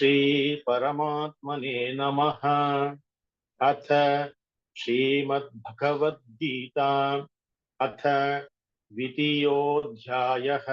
श्री परमात्मने नमः। अथ श्रीमद्भगवद्गीता अथ द्वितीयोऽध्यायः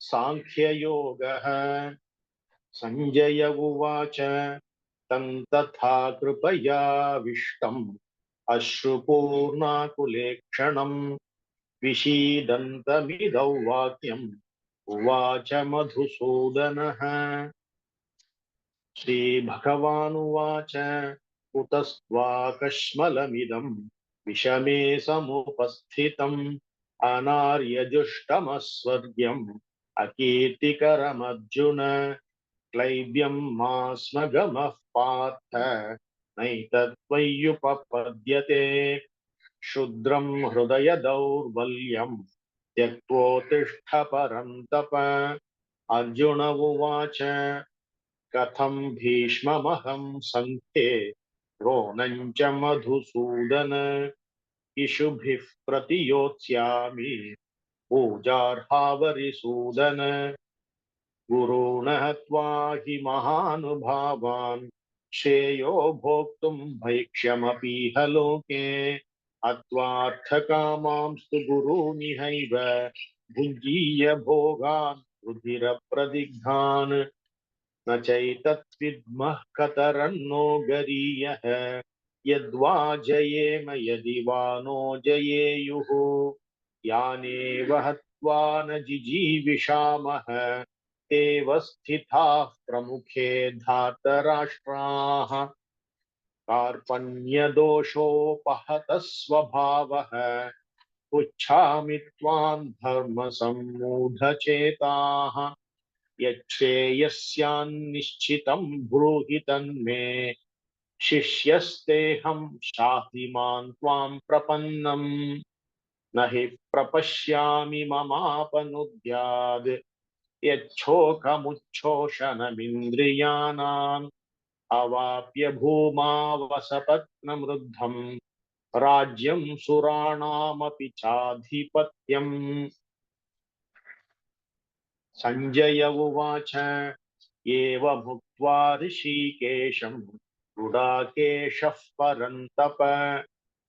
सांख्ययोगः। संजय उवाच तं तथा कृपयाविष्टम् अश्रुपूर्णाकुलेक्षणम् विषीदन्तमिदौ वाक्यम् उवाच मधुसूदनः। श्रीभगवानुवाच कुतस्त्वाकश्मलमिदं विषमे समुपस्थितम् अनार्यजुष्टमस्वर्ग्यम् अकीर्तिकरमर्जुन। क्लैब्यं मा स्म गमः पार्थ नैतत्त्वय्युपपद्यते। क्षुद्रं हृदय दौर्बल्यं त्यक्त्वोत्तिष्ठ परन्तप। अर्जुन उवाच कथं भीष्ममहं सङ्ख्ये द्रोणं च मधुसूदन इषुभिः प्रतियोत्स्यामि पूजार्हावरिसूदन। गुरून् हत्वा हि महानुभावान् श्रेयो भोक्तुं भैक्ष्यमपीह लोके अत्वार्थकामांस्तु गुरूनिहैव भुञ्जीय भोगान् रुधिरप्रदिग्धान्। न चैतद्विद्मः कतरन्नो गरीयः यद्वा जयेम यदि वा नो जयेयुः। यानेव हत्वा न जिजीविषामः एव स्थिताः प्रमुखे धार्तराष्ट्राः। कार्पण्यदोषोपहतः स्वभावः पुच्छामि त्वां धर्मसम्मूढचेताः। यच्छ्रेयस्यान्निश्चितं ब्रूहि तन्मे शिष्यस्तेऽहं शाधि मां त्वां प्रपन्नम्। न हि प्रपश्यामि ममापनुद्याद् यच्छोकमुच्छोषणमिन्द्रियाणाम् अवाप्य भूमावसपत्नमृद्धम् राज्यं सुराणामपि चाधिपत्यम्। संजय उवाच एव भुक्त्वा ऋषिकेशं गुडाकेशः परन्तप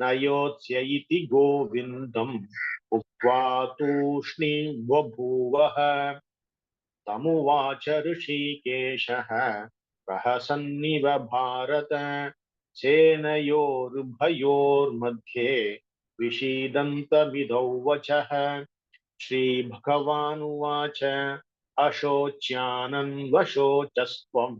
न योत्स्य इति गोविन्दम् उक्त्वा तूष्णीं बभूवः। तमुवाच ऋषिकेशः प्रहसन्निव भारत सेनयोरुभयोर्मध्ये विषीदन्तमिदौ वचः। श्रीभगवानुवाच अशोच्यानन्वशोचस्त्वं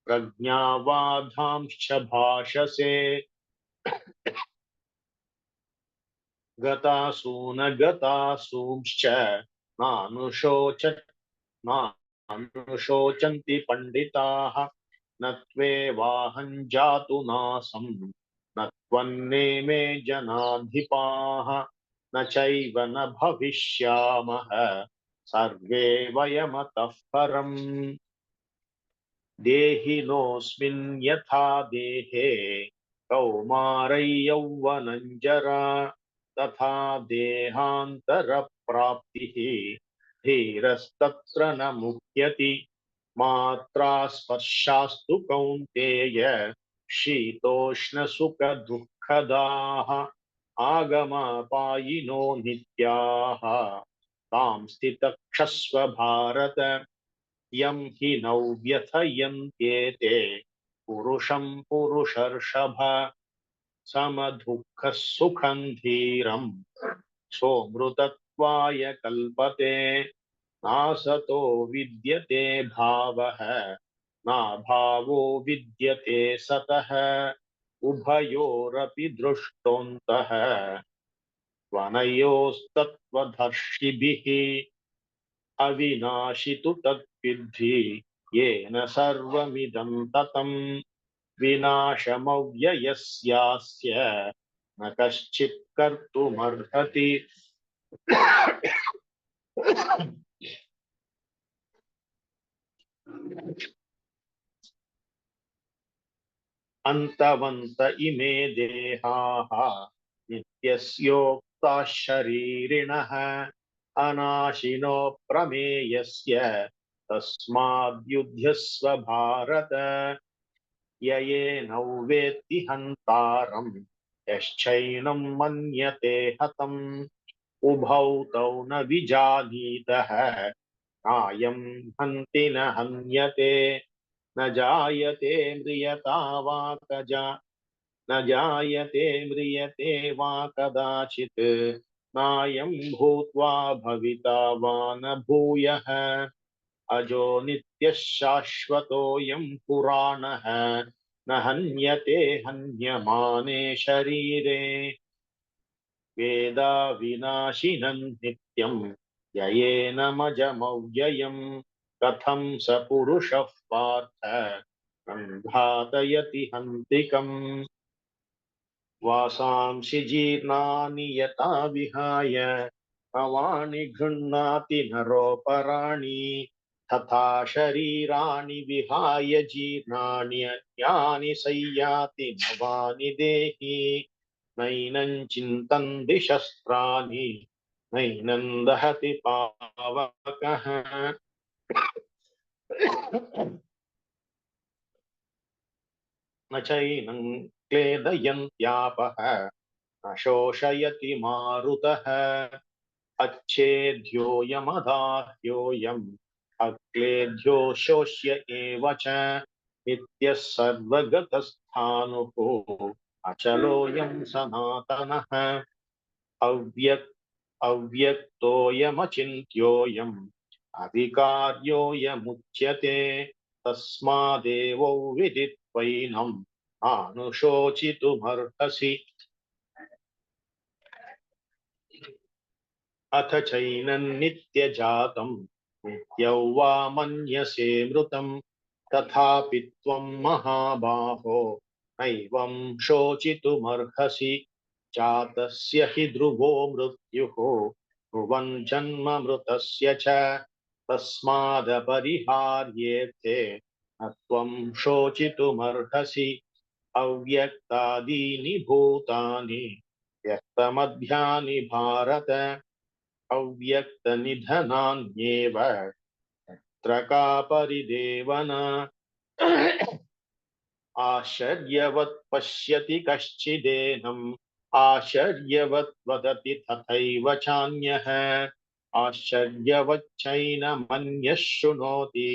प्रज्ञावादांश्च भाषसे गतासून गतासूंश्च नानुशोचन्ति पंडिताः। न त्वेवाहं जातु नासं न त्वन्नेमे जनाधिपाः न चैव न भविष्यामः सर्वे वयमतः परम्। देहिनोऽस्मिन् यथा देहे कौमारै यौवनं जरा तथा देहान्तरप्राप्तिः धीरस्तत्र न मुह्यति। मात्रा स्पर्शास्तु कौन्तेय शीतोष्णसुखदुःखदाः आगमापायिनो नित्याः तां स्थितक्षस्व भारत। यं हि नौ व्यथयन्त्येते पुरुषं पुरुषर्षभ समदुःखः सुखं धीरं सोऽमृतत्वाय कल्पते। नासतो विद्यते भावः नाभावो विद्यते सतः उभयोरपि दृष्टोऽन्तः त्वनयोस्तत्त्वदर्शिभिः। अविनाशि तु तद्विद्धि येन सर्वमिदं ततं विनाशमव्ययस्यास्य न कश्चित् कर्तुमर्हति। अन्तवन्त इमे देहाः नित्यस्योक्ताः शरीरिणः अनाशिनो प्रमेयस्य तस्माद्युध्यस्व भारत ययेनौ वेत्ति हन्तारम् यश्चैनं मन्यते हतम् उभौ तौ न विजानीतः नायं हन्ति न हन्यते न जायते म्रियता वा न जायते म्रियते वा कदाचित् नायं भूत्वा भविता वा न भूयः अजो नित्यः शाश्वतोऽयं पुराणः न हन्यते हन्यमाने शरीरे वेदा विनाशिनं नित्यं ययेनमजमव्ययम् कथं स पुरुषः पार्थ घातयति हन्तिकम् वासांसि जीर्णानि यथा विहाय नवानि गृह्णाति नरोपराणि तथा शरीराणि विहाय जीर्णानि अन्यानि संयाति नवानि देहि नैनं चिन्तन्ति शस्त्राणि नैनं दहति पावकः न चैनं क्लेदयन्त्यापः न शोषयति मारुतः अच्छेद्योऽयमदाह्योऽयम् अक्लेद्यो शोष्य एव च नित्यः सर्वगतस्थाणुः अचलोऽयं सनातनः अव्यक्तोऽयमचिन्त्योऽयम् अविकार्योऽयमुच्यते तस्मादेवौ विदित्वैनं नानुशोचितुमर्हसि अथ चैनन्नित्यजातं नित्यौ वा मन्यसे मृतं तथापि त्वं महाबाहो नैवं शोचितुमर्हसि जातस्य हि ध्रुवो मृत्युः ध्रुवं जन्म मृतस्य च तस्मादपरिहार्येते न त्वं शोचितुमर्हसि अव्यक्तादीनि भूतानि व्यक्तमध्यानि भारत अव्यक्तनिधनान्येव तत्र का परिदेवना आश्चर्यवत् पश्यति कश्चिदेनम् आश्चर्यवत् वदति तथैव चान्यः आश्चर्यवच्चैनमन्यः शृणोति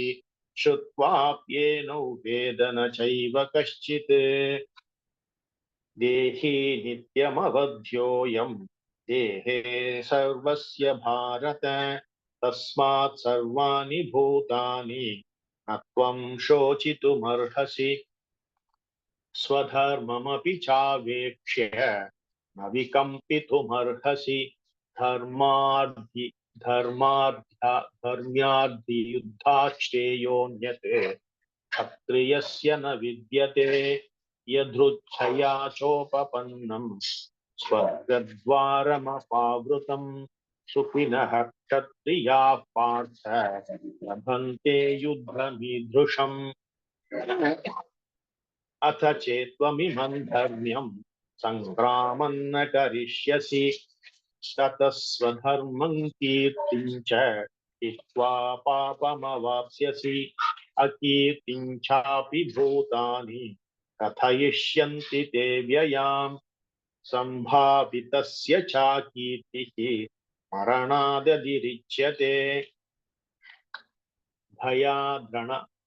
श्रुत्वाप्येनौ वेद न चैव कश्चित् देहि नित्यमवध्योऽयम् देहे सर्वस्य भारत तस्मात् सर्वाणि भूतानि न त्वं शोचितुमर्हसि स्वधर्ममपि चावेक्ष्य न विकम्पितुमर्हसि धर्मार्धि धर्म्यार्धियुद्धाश्रेयोऽन्यत् क्षत्रियस्य न विद्यते यदृच्छया चोपपन्नं स्वर्गद्वारमपावृतं सुखिनः क्षत्रियाः पार्थ लभन्ते युद्धमीदृशम् अथ चेत्त्वमिमं धर्म्यं सङ्ग्रामं न करिष्यसि ततः स्वधर्मं कीर्तिं च हित्वा पापमवाप्स्यसि अकीर्तिं चापि भूतानि कथयिष्यन्ति ते व्ययाम् सम्भावितस्य चाकीर्तिः मरणादतिरिच्यते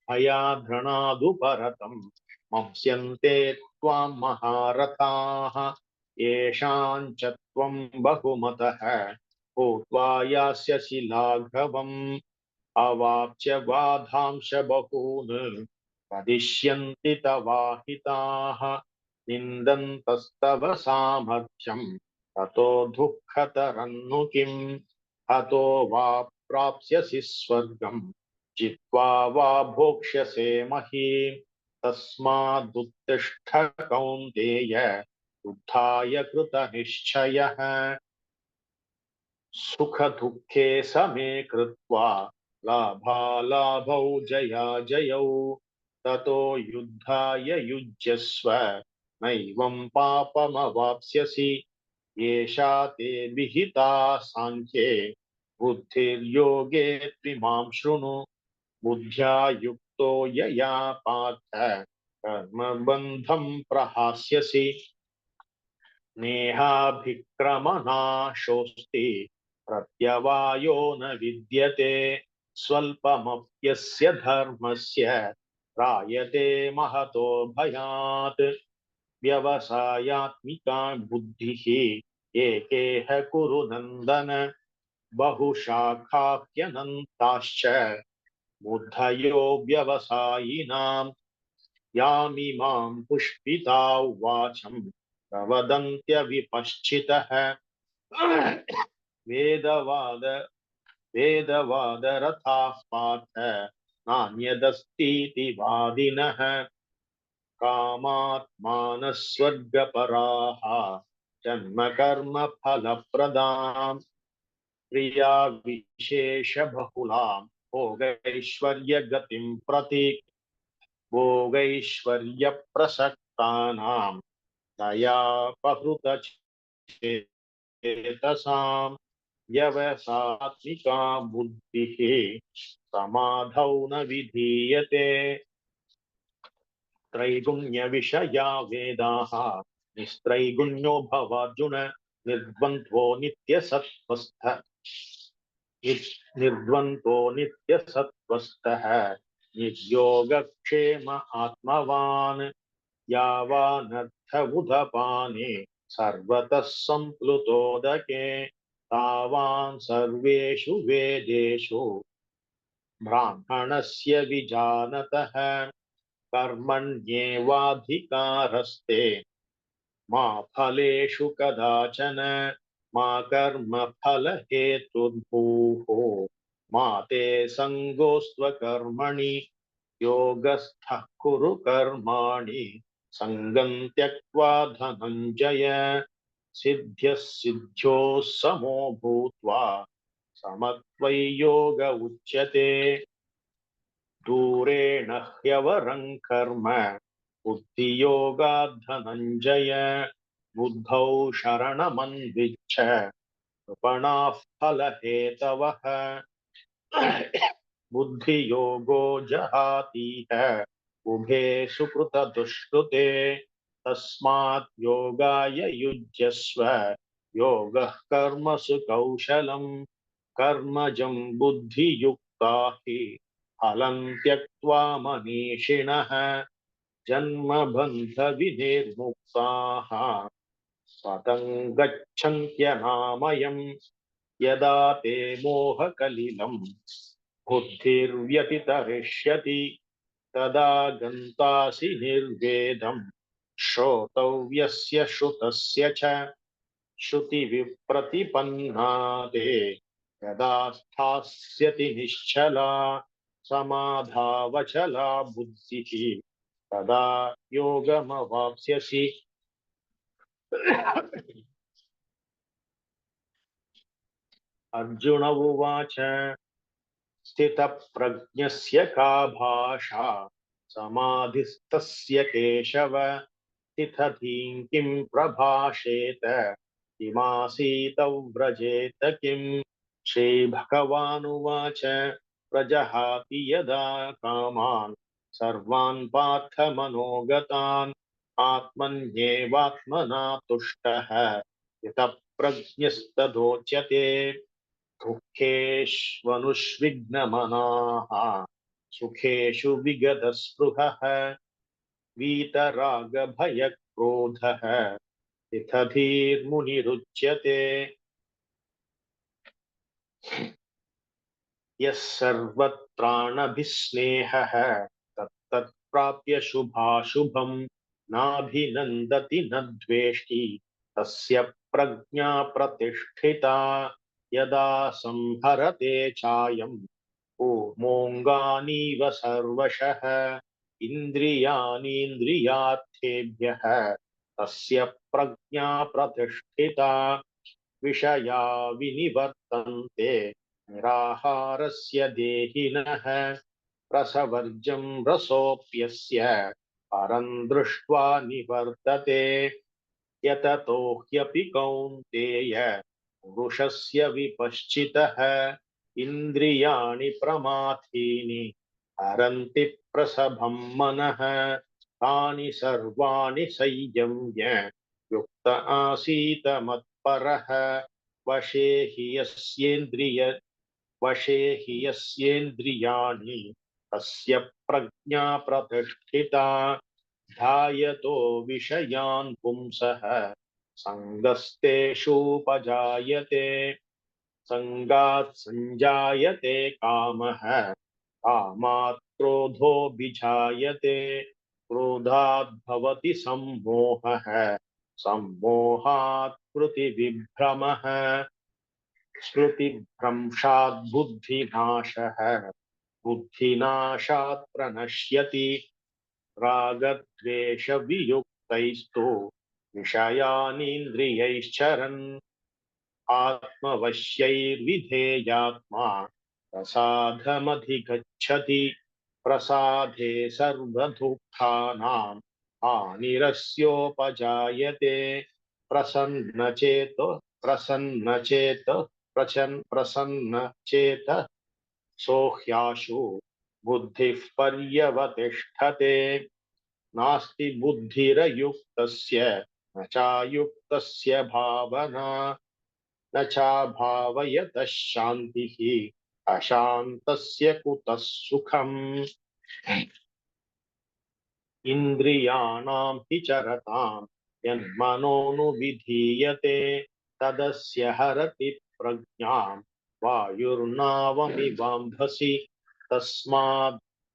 भयाद्रणादुपरतं मंस्यन्ते त्वां महारथाः येषां च त्वं बहुमतः भूत्वा यास्यसि लाघवम् अवाप्य बाधांश बहून् वदिष्यन्ति तवाहिताः निन्दन्तस्तव सामर्थ्यं ततो दुःखतरन्नु किम् हतो वा प्राप्स्यसि स्वर्गम् जित्वा वा भोक्ष्यसे महीम् तस्मादुत्तिष्ठ कौन्तेय युद्धाय कृतनिश्चयः सुखदुःखे समे कृत्वा लाभालाभौ जयाजयौ ततो युद्धाय युज्यस्व नैवं पापमवाप्स्यसि येषा ते विहिता साङ्ख्ये बुद्धिर्योगे त्विमां शृणु बुद्ध्या युक्तो यया पार्थ कर्मबन्धं प्रहास्यसि नेहाभिक्रमनाशोऽस्ति प्रत्यवायो न विद्यते स्वल्पमप्यस्य धर्मस्य त्रायते महतो भयात् व्यवसायात्मिका बुद्धिः एकेह कुरु नन्दन बहुशाखाह्यनन्ताश्च बुद्धयो व्यवसायिनाम् यामिमां पुष्पिता वाचम् प्रवदन्त्यविपश्चितः वेदवाद वेदवादरथाः पार्थ नान्यदस्तीति वादिनः कामात्मानः स्वर्गपराः जन्मकर्मफलप्रदाम् क्रियाविशेषबहुलां भोगैश्वर्यगतिं प्रति भोगैश्वर्यप्रसक्तानां दयापहृतचेतसां व्यवसात्मिका बुद्धिः समाधौ न विधीयते त्रैगुण्यविषया वेदाः निस्त्रैगुण्यो भवार्जुन निर्द्वन्द्वो नित्यसत्त्वस्थः निर्द्वन्द्वो नित्यसत्त्वस्थः निर्योगक्षेम आत्मवान् यावानर्थ उदपाने सर्वतः सम्प्लुतोदके तावान् सर्वेषु वेदेषु ब्राह्मणस्य विजानतः कर्मण्येवाधिकारस्ते मा फलेषु कदाचन मा कर्मफलहेतुर्भूः मा ते सङ्गोऽस्त्वकर्मणि योगस्थः कुरु कर्माणि सङ्गं त्यक्त्वा धनञ्जय सिद्ध्यः सिद्ध्योः समो भूत्वा समत्वय्योग उच्यते दूरेण ह्यवरं कर्म बुद्धियोगात् धनञ्जय बुद्धौ शरणमन्विच्छ कृपणाः फलहेतवः बुद्धियोगो जहातीह उभे सुकृतदुष्कृते तस्मात् योगाय युज्यस्व योगः कर्मसु कौशलम् कर्मजं बुद्धियुक्ता हि फलं त्यक्त्वा मनीषिणः जन्मबन्धविनिर्मुक्ताः स्वतं गच्छन्त्यनामयम् यदा ते मोहकलिलं बुद्धिर्व्यतितरिष्यति तदा गन्तासि निर्वेदं श्रोतव्यस्य श्रुतस्य च श्रुतिविप्रतिपन्ना ते यदा स्थास्यति निश्चला समाधावचला बुद्धिः तदा योगमवाप्स्यसि अर्जुन उवाच स्थितप्रज्ञस्य का भाषा समाधिस्तस्य केशव स्थितधीं किं प्रभाषेत किमासीत व्रजेत किम् श्रीभगवानुवाच प्रजहाति यदा कामान् सर्वान् पार्थमनोगतान् आत्मन्येवात्मना तुष्टः स्थितप्रज्ञस्तदोच्यते दुःखेष्वनुष्विघ्नमनाः सुखेषु विगतस्पृहः वीतरागभयक्रोधः स्थितधीर्मुनिरुच्यते यः सर्वत्राणभिस्नेहः तत्तत्प्राप्य शुभाशुभम् नाभिनन्दति न द्वेष्टि तस्य प्रज्ञा प्रतिष्ठिता यदा संहरते चायम् कूर्मोऽङ्गानीव सर्वशः इन्द्रियाणीन्द्रियार्थेभ्यः तस्य प्रज्ञा प्रतिष्ठिता विषया विनिवर्तन्ते निराहारस्य देहिनः रसवर्जं रसोऽप्यस्य परं दृष्ट्वा निवर्तते यततो ह्यपि कौन्तेय पुरुषस्य विपश्चितः इन्द्रियाणि प्रमाथीनि हरन्ति प्रसभं मनः तानि सर्वाणि संयम्य युक्त आसीत मत्परः वशे हि यस्येन्द्रियाणि तस्य प्रज्ञा प्रतिष्ठिता ध्यायतो विषयान् पुंसः सङ्गस्तेषूपजायते संगात् संजायते कामः कामात् क्रोधोऽभिजायते क्रोधात् भवति सम्मोहः सम्मोहात् स्मृतिविभ्रमः स्मृतिभ्रंशात् बुद्धिनाशः बुद्धिनाशात् प्रणश्यति रागद्वेषवियुक्तैस्तु विषयानीन्द्रियैश्चरन् आत्मवश्यैर्विधेयात्मा प्रसादमधिगच्छति प्रसादे सर्वदुःखानां हानिरस्योपजायते प्रसन्नचेत सोह्याशु बुद्धिः पर्यवतिष्ठते नास्ति बुद्धिरयुक्तस्य न चायुक्तस्य भावना न चाभावयतः शान्तिः अशान्तस्य कुतः सुखम् इन्द्रियाणां हि चरतां यन्मनोनुविधीयते तदस्य हरति प्रज्ञां वायुर्नावमिवाम्भसि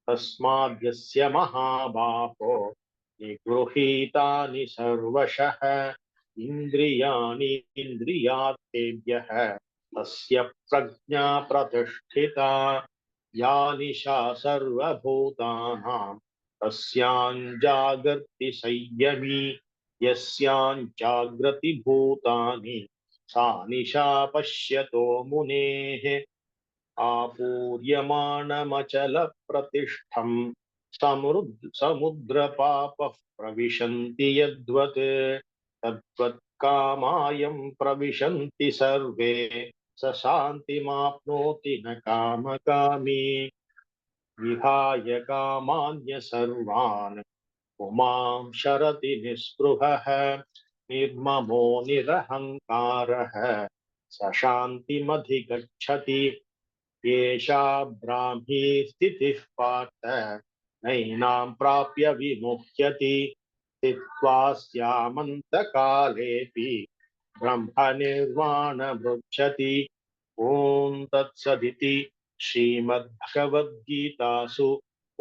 तस्माद्यस्य महाबाहो निगृहीतानि सर्वशः इन्द्रियाणि इन्द्रियार्थेभ्यः तस्य प्रज्ञा प्रतिष्ठिता या निशा सर्वभूतानां तस्यां जागर्ति संयमी यस्यां जागृति भूतानि सा निशा पश्यतो मुनेः आपूर्यमाणमचलप्रतिष्ठं समुद्रपापः प्रविशन्ति यद्वत् तद्वत् कामायं प्रविशन्ति सर्वे स शान्तिमाप्नोति न कामकामी विहाय कामान्य सर्वान् पुमां शरति निःस्पृहः निर्ममो निरहङ्कारः स शान्तिमधिगच्छति एषा ब्राह्मी स्थितिः पार्थ नैनां प्राप्य विमुह्यति स्थित्वा स्यामन्तकालेऽपि ब्रह्मनिर्वाणमृच्छति ॐ तत्सदिति श्रीमद्भगवद्गीतासु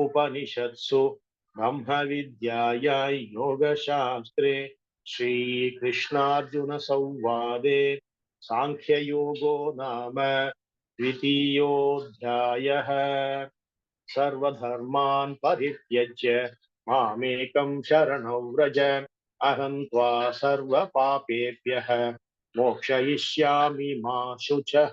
उपनिषत्सु ब्रह्मविद्यायां योगशास्त्रे श्रीकृष्णार्जुनसंवादे सांख्ययोगो नाम द्वितीयोऽध्यायः सर्वधर्मान् परित्यज्य मामेकं शरणं व्रज अहं त्वा सर्वपापेभ्यः मोक्षयिष्यामि मा शुचः।